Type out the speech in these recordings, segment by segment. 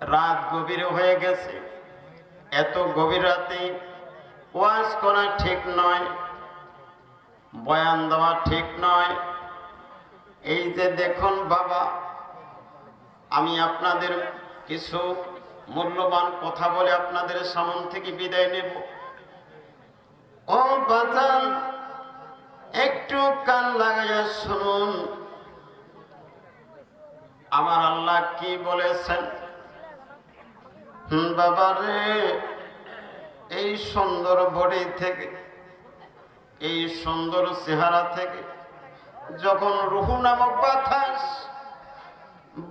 রাত গভীর হয়ে গেছে। এত গভীর রাতে ওয়াজ করা ঠিক নয়, বয়ান দেওয়া ঠিক নয়। এই যে দেখুন বাবা, আমি আপনাদের কিছু মূল্যবান কথা বলে আপনাদের সামনে থেকে বিদায় নেব। ও বাজান, একটু কান লাগাইয়া শুনুন আমার আল্লাহ কি বলেছেন। বাবা রে, এই সুন্দর বডি থেকে, এই সুন্দর চেহারা থেকে যখন রূহ নামক বাতাস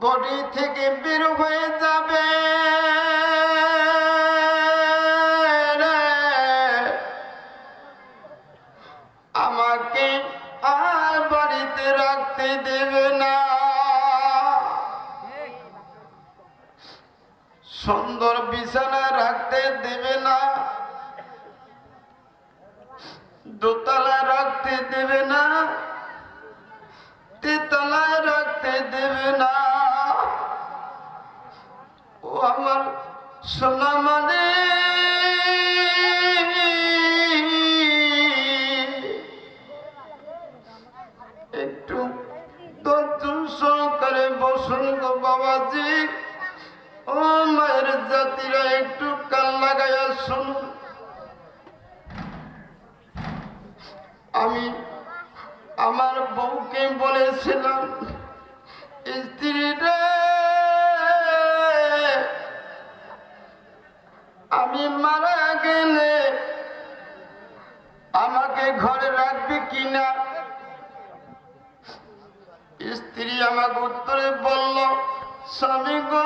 বডি থেকে বের হয়ে যাবে, আমাকে আর বাড়িতে রাখতে দেবে না। সুন্দর বিছানা রাখতে দেবে না, দোতলা রাখতে দেবে না, তেতলায় রাখতে দেবে না। ও আমার সোনা মানে, একটু ধৈর্য সহকারে বসুন গো বাবাজি। ও মায়ের জাতিরা, একটু কান লাগাইয়া শুনুন। আমি আমার বউকে বলেছিলাম, স্ত্রী রে, আমি মারা গেলে আমাকে ঘরে রাখবে কিনা। স্ত্রী আমাকে উত্তরে বলল, স্বামী গো,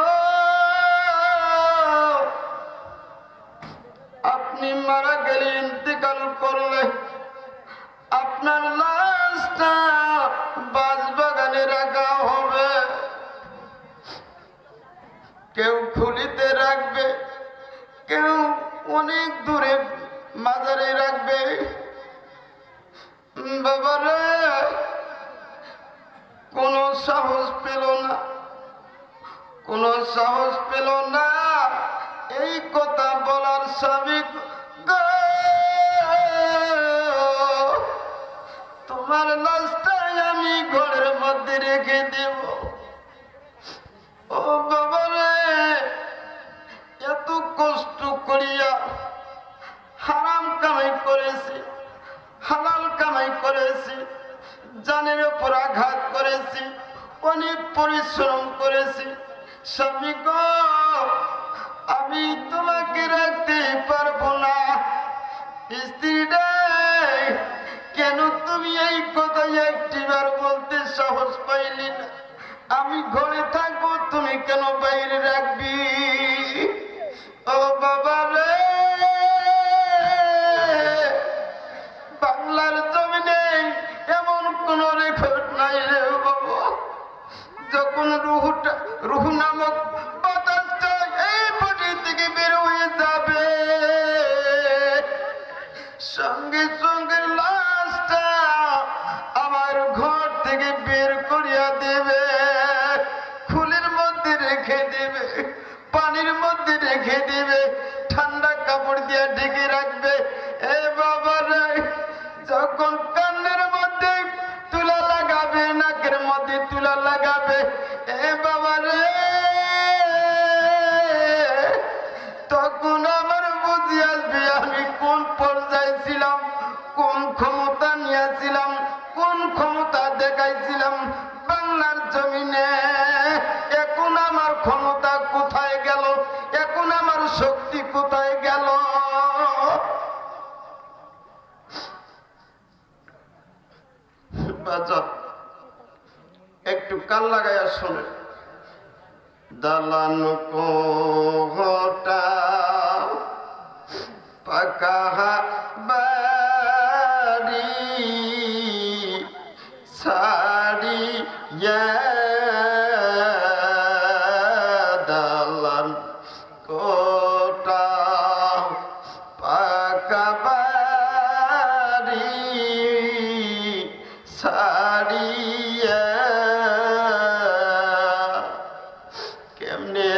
আপনি মারা গেলে, ইন্তেকাল করলে আপনার লাশটা বাঁশবাগানে রাখা হবে। কেউ খুলিতে রাখবে, কেউ অনেক দূরে মাজারে রাখবে। বাবারে, কোন সাহস পেল না, কোন সাহস পেল না এই কথা বলার। স্বামী গো, তোমার লাশটাই আমি ঘরের মধ্যে রেখে দেব। ও বাবারে, এত কষ্ট করিয়া হারাম কামাই করেছি, হালাল কামাই করেছি, জানের উপর আঘাত করেছি, অনেক পরিশ্রম করেছি। স্বামী গো, আমি তোমাকে রাখতে পারবো না। স্ত্রীটা, কেন তুমি এই কথা একটিবার বলতে সাহস পাইলি না? আমি ঘরে থাকবো, তুমি কেন বাইরে রাখবি? ও বাবা রে, বাংলার জমিনে এমন কোন রেকর্ড নাই রে বাবা, যখন রুহ নামক বাতাসটা এই বডি থেকে বের হয়ে যাবে, সঙ্গে সঙ্গে লাশটা আমার ঘর থেকে বের করিয়া দেবে, খুলের মধ্যে রেখে দেবে, পানির মধ্যে রেখে দেবে, ঠান্ডা কাপড় দিয়ে ঢেকে রাখবে। এ বাবা রে, যখন কানের মধ্যে তুলা লাগাবে, নাকের মধ্যে তুলা লাগাবে, এ বাবা রে, তখন আমার বুঝি আসবে আমি কোন পর্যায়ে ছিলাম, কোন ক্ষমতা নিয়েছিলাম, কোন ক্ষমতা দেখাইছিলাম বাংলার জমিনে। এখন আমার ক্ষমতা কোথায় গেল, এখন আমার শক্তি কোথায় গেল? একটু কান লাগাইয়া শোনেন। দালান কোটা পাকা বাড়ি ছাড়িয়া, দালান কোটা পাকা বাড়ি ছাড়িয়া, কেমনে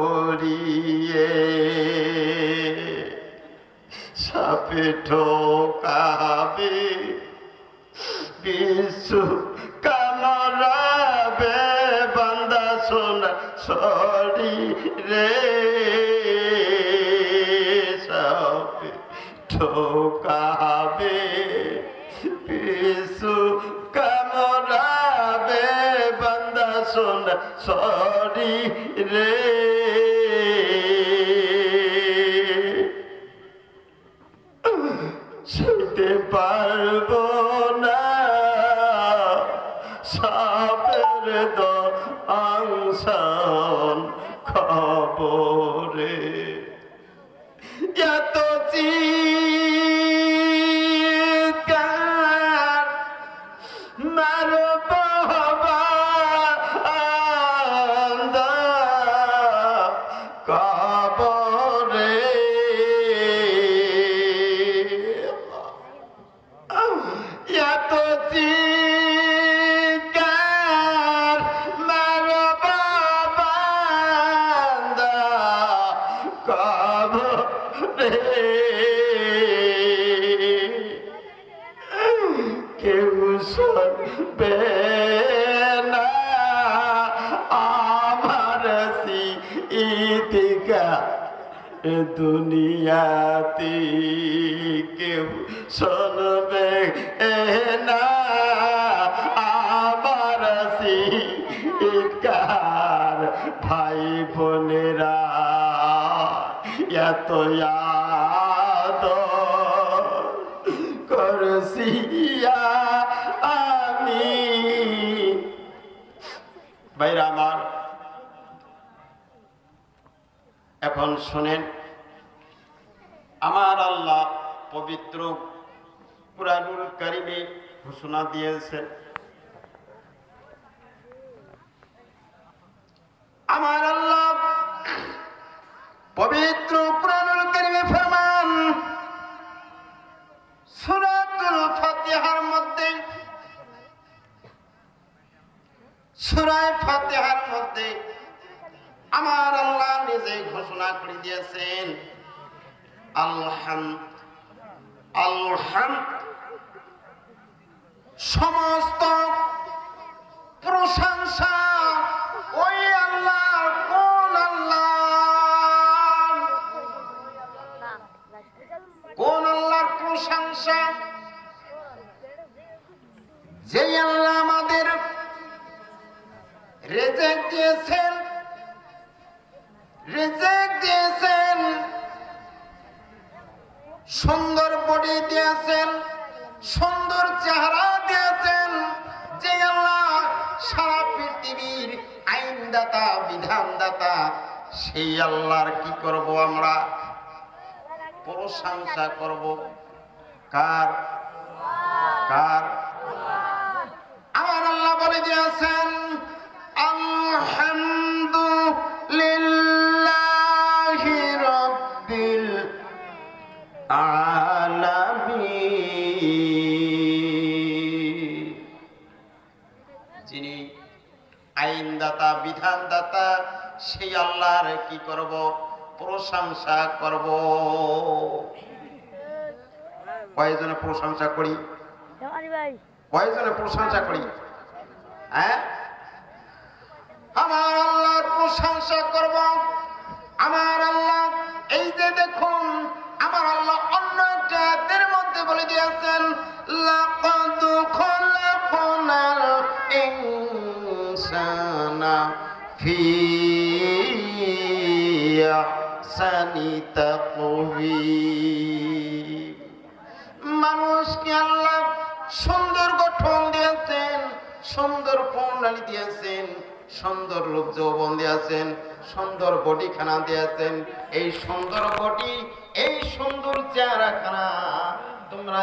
করিয়ে সাপে ঠোকাবে বিশু কামড়াবে বান্দা সোনা সরি রে সাপে ঠোকাবে বিশু কামড়াবে বান্দা সোনা সরি রে সইতে পারবো না সাপের দংশন খবরে এত চিৎকার মারব বান্দা কবরে এত চিৎকার মারব বান্দা কবরে কেউ শুনবে না আমার সিদ্দিকা দুনিয়াতে কেউ শুনবে না আমার সিদ্দিকার ভাই বোনেরা এত আদর করছি আমি ভাইরা আমার এখন শোনেন আমার আল্লাহ পবিত্র কুরআনুল কারীমে ঘোষণা দিয়েছেন আমার আল্লাহ পবিত্র কুরআনুল কারীমে ফরমান সূরাতুল ফাতিহার মধ্যে সূরা ফাতিহার মধ্যে আমার আল্লাহ নিজে ঘোষণা করে দিয়েছেন সমস্ত প্রশংসা ওই আল্লাহ কোন আল্লাহর প্রশংসা যে আল্লাহ আমাদের রিজিক দিয়েছেন সুন্দর বডি দিয়েছেন সুন্দর চেহারা দিয়েছেন যে আল্লাহ সারা পৃথিবীর আইনদাতা বিধানদাতা সেই আল্লাহর কি করব আমরা প্রশংসা করব কার কার আমার আল্লাহ বলে দিয়েছেন আলহামদুলিল্লাহি রাব্বিল আলামিন যিনি আইনদাতা বিধানদাতা সেই আল্লাহর কি করব প্রশংসা করব কয়জনে প্রশংসা করি কয়জনে প্রশংসা করি হ্যাঁ আমার আল্লাহর প্রশংসা করব আমার আল্লাহ এই যে দেখুন আমার আল্লাহ অন্য একটা আয়াতের মধ্যে বলে দিয়েছেন লাকাদ খালাকনাল ইনসানা ফি আহসানি তাকওয়িম মানুষকে আল্লাহ সুন্দর গঠন দিয়েছেন সুন্দর প্রণালী দিয়েছেন সুন্দর রূপ যৌবন দিয়েছেন সুন্দর বডি খানা দিয়েছেন এই সুন্দর বডি এই সুন্দর চেহারা খানা তোমরা